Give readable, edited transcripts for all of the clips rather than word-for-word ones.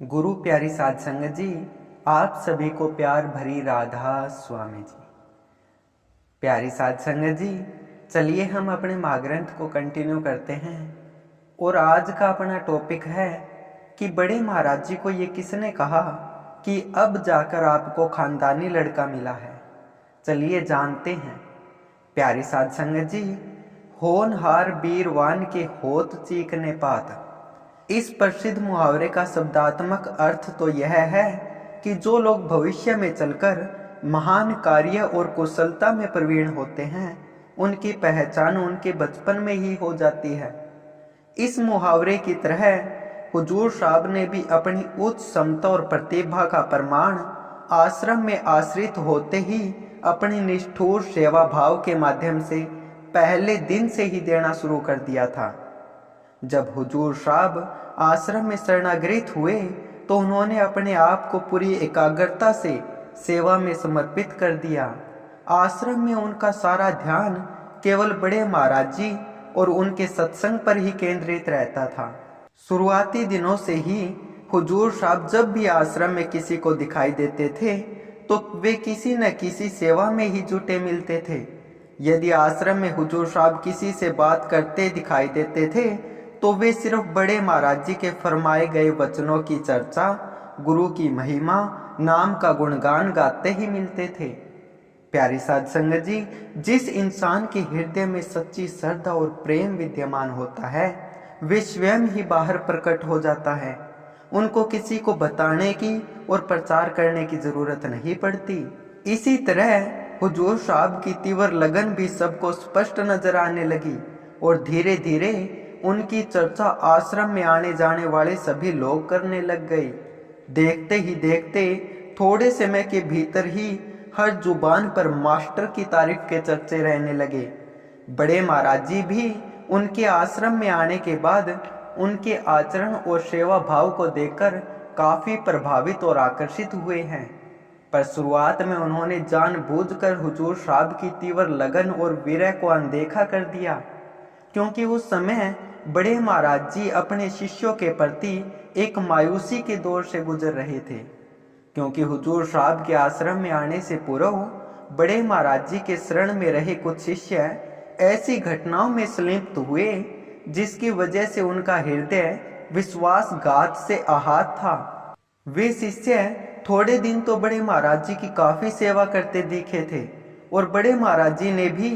गुरु प्यारी साध संगत जी, आप सभी को प्यार भरी राधा स्वामी जी। प्यारी साध संगत जी, चलिए हम अपने महाग्रंथ को कंटिन्यू करते हैं। और आज का अपना टॉपिक है कि बड़े महाराज जी को ये किसने कहा कि अब जाकर आपको खानदानी लड़का मिला है। चलिए जानते हैं। प्यारी साध संगत जी, होनहार बीरवान के होत चीकने पात, इस प्रसिद्ध मुहावरे का शब्दात्मक अर्थ तो यह है कि जो लोग भविष्य में चलकर महान कार्य और कुशलता में प्रवीण होते हैं, उनकी पहचान उनके बचपन में ही हो जाती है। इस मुहावरे की तरह हुजूर साहब ने भी अपनी उच्च क्षमता और प्रतिभा का प्रमाण आश्रम में आश्रित होते ही अपनी निष्ठुर सेवा भाव के माध्यम से पहले दिन से ही देना शुरू कर दिया था। जब हुजूर साहब आश्रम में शरणागत हुए तो उन्होंने अपने आप को पूरी एकाग्रता से सेवा में समर्पित कर दिया। आश्रम में उनका सारा ध्यान केवल बड़े महाराज जी और उनके सत्संग पर ही केंद्रित रहता था। शुरुआती दिनों से ही हुजूर साहब जब भी आश्रम में किसी को दिखाई देते थे तो वे किसी न किसी सेवा में ही जुटे मिलते थे। यदि आश्रम में हुजूर साहब किसी से बात करते दिखाई देते थे तो वे सिर्फ बड़े महाराज जी के फरमाए गए वचनों की चर्चा, गुरु की महिमा, नाम का गुणगान गाते ही मिलते थे। प्यारी साध संगत जी, जिस इंसान के हृदय में सच्ची श्रद्धा और प्रेम विद्यमान होता है, वे स्वयं ही बाहर प्रकट हो जाता है। उनको किसी को बताने की और प्रचार करने की जरूरत नहीं पड़ती। इसी तरह हुजूर साहब की तीव्र लगन भी सबको स्पष्ट नजर आने लगी और धीरे धीरे उनकी चर्चा आश्रम में आने जाने वाले सभी लोग करने लग गए। देखते ही देखते थोड़े समय के भीतर ही हर जुबान पर मास्टर की तारीफ के चर्चे रहने लगे। बड़े महाराज जी भी उनके आश्रम में आने के बाद उनके आचरण और सेवा भाव को देखकर काफी प्रभावित और आकर्षित हुए हैं। पर शुरुआत में उन्होंने जानबूझकर हुजूर साहब की तीव्र लगन और विरह को अनदेखा कर दिया, क्योंकि उस समय बड़े महाराज जी अपने शिष्यों के प्रति एक मायूसी के दौर से गुजर रहे थे। क्योंकि हुजूर साहब के आश्रम में आने से पूर्व बड़े महाराज जी के शरण में रहे कुछ शिष्य ऐसी घटनाओं में संलिप्त हुए जिसकी वजह से उनका हृदय विश्वासघात से आहत था। वे शिष्य थोड़े दिन तो बड़े महाराज जी की काफी सेवा करते दिखे थे और बड़े महाराज जी ने भी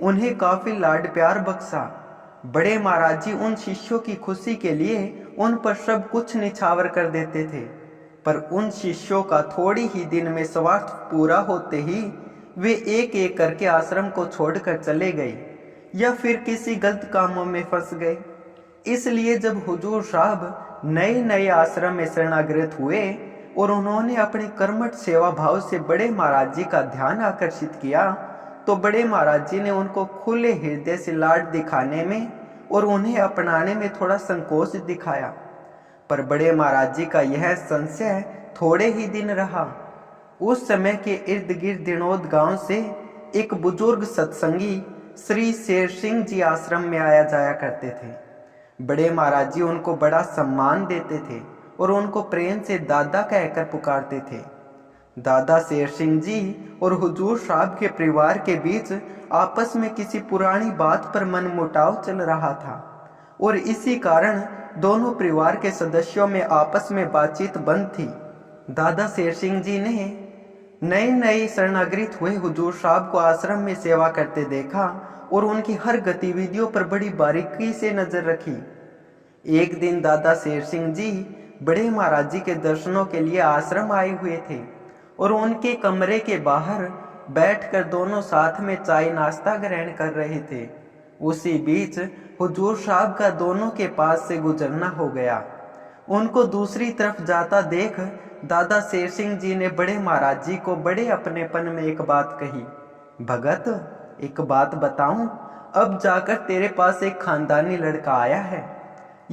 उन्हें काफी लाड प्यार बख्शा। बड़े महाराज जी उन शिष्यों की खुशी के लिए उन पर सब कुछ निछावर कर देते थे, पर उन शिष्यों का थोड़ी ही दिन में स्वार्थ पूरा होते ही वे एक एक करके आश्रम को छोड़कर चले गए या फिर किसी गलत कामों में फंस गए। इसलिए जब हुजूर साहब नए नए आश्रम में शरणागत हुए और उन्होंने अपने कर्मठ सेवा भाव से बड़े महाराज जी का ध्यान आकर्षित किया तो बड़े महाराज जी ने उनको खुले हृदय से लाड दिखाने में और उन्हें अपनाने में थोड़ा संकोच दिखाया। पर बड़े महाराज जी का यह संशय थोड़े ही दिन रहा। उस समय के इर्द गिर्द दिनोद गांव से एक बुजुर्ग सत्संगी श्री शेर सिंह जी आश्रम में आया जाया करते थे। बड़े महाराज जी उनको बड़ा सम्मान देते थे और उनको प्रेम से दादा कहकर पुकारते थे। दादा शेर सिंह जी और हुजूर साहब के परिवार के बीच आपस में किसी पुरानी बात पर मनमुटाव चल रहा था और इसी कारण दोनों परिवार के सदस्यों में आपस में बातचीत बंद थी। दादा शेर सिंह जी ने नए नए शरणागत हुए हुजूर साहब को आश्रम में सेवा करते देखा और उनकी हर गतिविधियों पर बड़ी बारीकी से नजर रखी। एक दिन दादा शेर सिंह जी बड़े महाराज जी के दर्शनों के लिए आश्रम आए हुए थे और उनके कमरे के बाहर बैठकर दोनों साथ में चाय नाश्ता ग्रहण कर रहे थे। उसी बीच हुजूर साहब का दोनों के पास से गुजरना हो गया। उनको दूसरी तरफ जाता देख दादा शेर सिंह जी ने बड़े महाराज जी को बड़े अपनेपन में एक बात कही, भगत एक बात बताऊं, अब जाकर तेरे पास एक खानदानी लड़का आया है।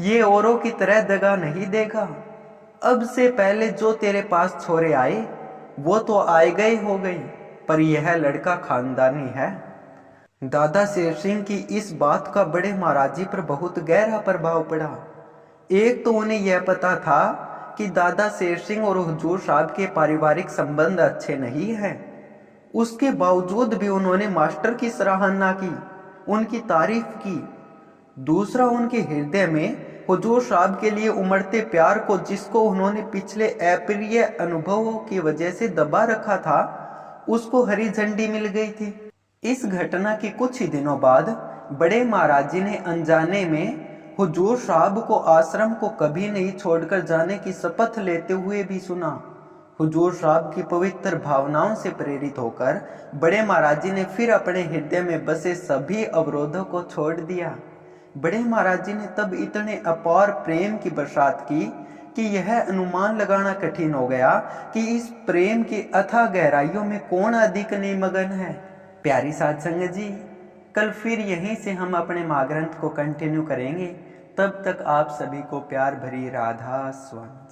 ये औरों की तरह दगा नहीं देगा। अब से पहले जो तेरे पास छोरे आए वो तो आए गए हो गई, पर यह लड़का खानदानी है। दादा शेर सिंह की इस बात का बड़े महाराज जी पर बहुत गहरा प्रभाव पड़ा। एक तो उन्हें यह पता था कि दादा शेर सिंह और हुजूर साहब के पारिवारिक संबंध अच्छे नहीं हैं। उसके बावजूद भी उन्होंने मास्टर की सराहना की, उनकी तारीफ की। दूसरा, उनके हृदय में हुजूर साहब के लिए उमड़ते प्यार को, जिसको उन्होंने पिछले अप्रिय अनुभवों की वजह से दबा रखा था, उसको हरी झंडी मिल गई थी। इस घटना के कुछ ही दिनों बाद बड़े महाराज जी ने अनजाने में हुजूर साहब को आश्रम को कभी नहीं छोड़कर जाने की शपथ लेते हुए भी सुना। हुजूर साहब की पवित्र भावनाओं से प्रेरित होकर बड़े महाराज जी ने फिर अपने हृदय में बसे सभी अवरोधों को छोड़ दिया। बड़े महाराज जी ने तब इतने अपार प्रेम की बरसात की कि यह अनुमान लगाना कठिन हो गया कि इस प्रेम की अथाह गहराइयों में कौन अधिक निमग्न है। प्यारी साध संगत जी, कल फिर यहीं से हम अपने महाग्रंथ को कंटिन्यू करेंगे। तब तक आप सभी को प्यार भरी राधा स्वामी।